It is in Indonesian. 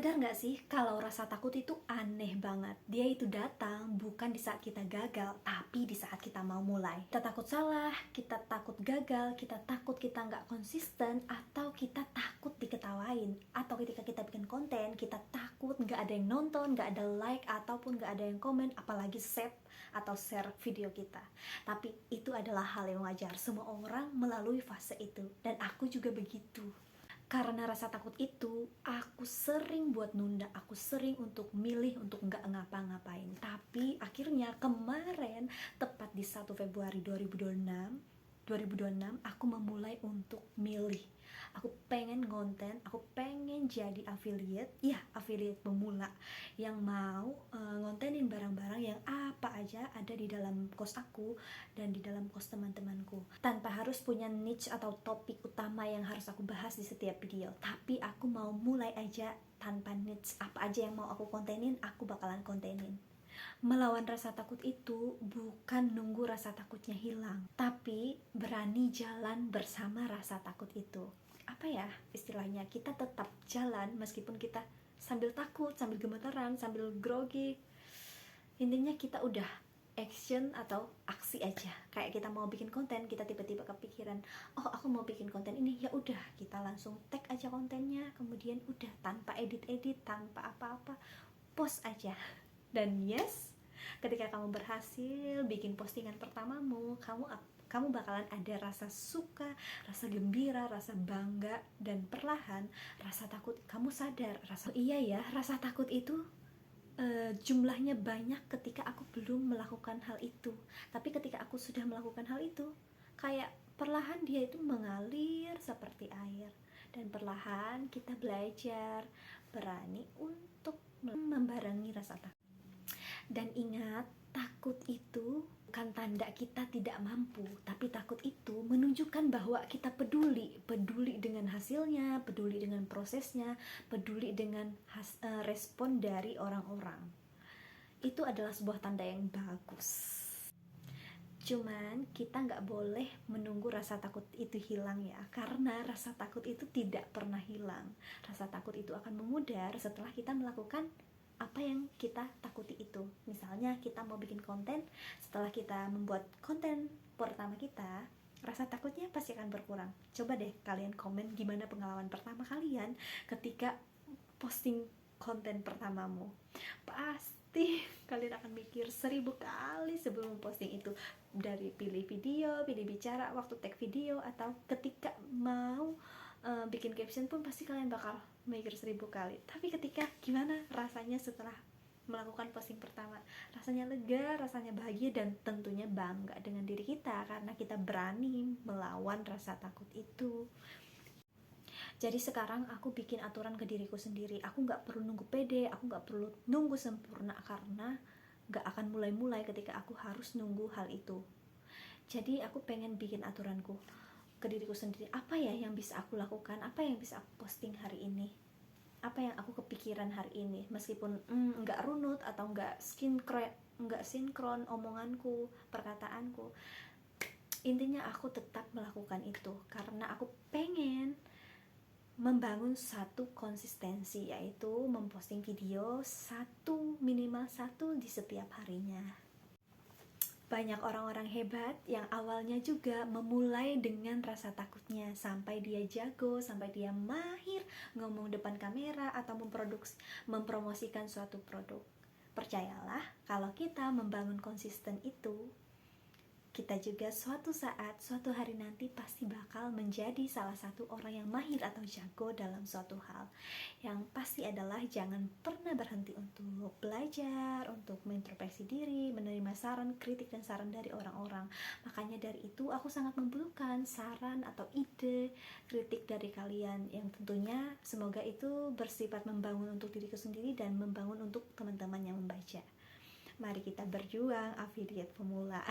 Sadar nggak sih kalau rasa takut itu aneh banget. Dia itu datang bukan di saat kita gagal, tapi di saat kita mau mulai. Kita takut salah, kita takut gagal, kita takut kita nggak konsisten, atau kita takut diketawain. Atau ketika kita bikin konten, kita takut nggak ada yang nonton, nggak ada like, ataupun nggak ada yang komen, apalagi save atau share video kita. Tapi itu adalah hal yang wajar. Semua orang melalui fase itu, dan aku juga begitu. Karena rasa takut itu, aku sering buat nunda, aku sering untuk milih untuk nggak ngapa-ngapain. Tapi akhirnya kemarin, tepat di 1 Februari 2026, aku memulai untuk milih. Aku pengen konten, aku pengen jadi affiliate pemula yang mau ngontenin barang-barang yang apa aja ada di dalam kos aku dan di dalam kos teman-temanku, tanpa harus punya niche atau topik utama yang harus aku bahas di setiap video. Tapi aku mau mulai aja tanpa niche. Apa aja yang mau aku kontenin, aku bakalan kontenin. Melawan rasa takut itu bukan nunggu rasa takutnya hilang, tapi berani jalan bersama rasa takut itu. Apa ya istilahnya, kita tetap jalan meskipun kita sambil takut, sambil gemeteran, sambil grogi. Intinya kita udah action atau aksi aja. Kayak kita mau bikin konten, kita tiba-tiba kepikiran, oh aku mau bikin konten ini, ya udah kita langsung tag aja kontennya, kemudian udah tanpa edit-edit, tanpa apa-apa, post aja. Dan yes, ketika kamu berhasil bikin postingan pertamamu, kamu bakalan ada rasa suka, rasa gembira, rasa bangga, dan perlahan rasa takut kamu sadar. Rasa takut itu jumlahnya banyak ketika aku belum melakukan hal itu. Tapi ketika aku sudah melakukan hal itu, kayak perlahan dia itu mengalir seperti air. Dan perlahan kita belajar berani untuk membarengi rasa takut. Dan ingat, takut itu bukan tanda kita tidak mampu, tapi takut itu menunjukkan bahwa kita peduli dengan hasilnya, peduli dengan prosesnya, peduli dengan respon dari orang-orang. Itu adalah sebuah tanda yang bagus. Cuman kita nggak boleh menunggu rasa takut itu hilang ya, karena rasa takut itu tidak pernah hilang. Rasa takut itu akan memudar setelah kita melakukan apa yang kita takuti itu. Misalnya kita mau bikin konten, setelah kita membuat konten pertama kita, rasa takutnya pasti akan berkurang. Coba deh kalian komen gimana pengalaman pertama kalian ketika posting konten pertamamu. Pasti kalian akan mikir 1000 kali sebelum posting itu. Dari pilih video, pilih bicara, waktu tag video, atau ketika mau bikin caption pun pasti kalian bakal mikir 1000 kali. Tapi ketika gimana rasanya setelah melakukan posting pertama? Rasanya lega, rasanya bahagia, dan tentunya bangga dengan diri kita karena kita berani melawan rasa takut itu. Jadi sekarang aku bikin aturan ke diriku sendiri. Aku gak perlu nunggu pede, aku gak perlu nunggu sempurna, karena gak akan mulai-mulai ketika aku harus nunggu hal itu. Jadi aku pengen bikin aturanku ke diriku sendiri. Apa ya yang bisa aku lakukan, apa yang bisa aku posting hari ini, apa yang aku kepikiran hari ini, meskipun nggak runut atau nggak sinkron omonganku, perkataanku. Intinya aku tetap melakukan itu karena aku pengen membangun satu konsistensi, yaitu memposting video minimal satu di setiap harinya. Banyak orang-orang hebat yang awalnya juga memulai dengan rasa takutnya, sampai dia jago, sampai dia mahir ngomong depan kamera atau mempromosikan suatu produk. Percayalah, kalau kita membangun konsisten itu, kita juga suatu saat, suatu hari nanti pasti bakal menjadi salah satu orang yang mahir atau jago dalam suatu hal. Yang pasti adalah jangan pernah berhenti untuk belajar, untuk mengintrospeksi diri, menerima saran, kritik, dan saran dari orang-orang. Makanya dari itu aku sangat membutuhkan saran atau ide, kritik dari kalian, yang tentunya semoga itu bersifat membangun untuk diriku sendiri dan membangun untuk teman-teman yang membaca. Mari kita berjuang, affiliate pemula.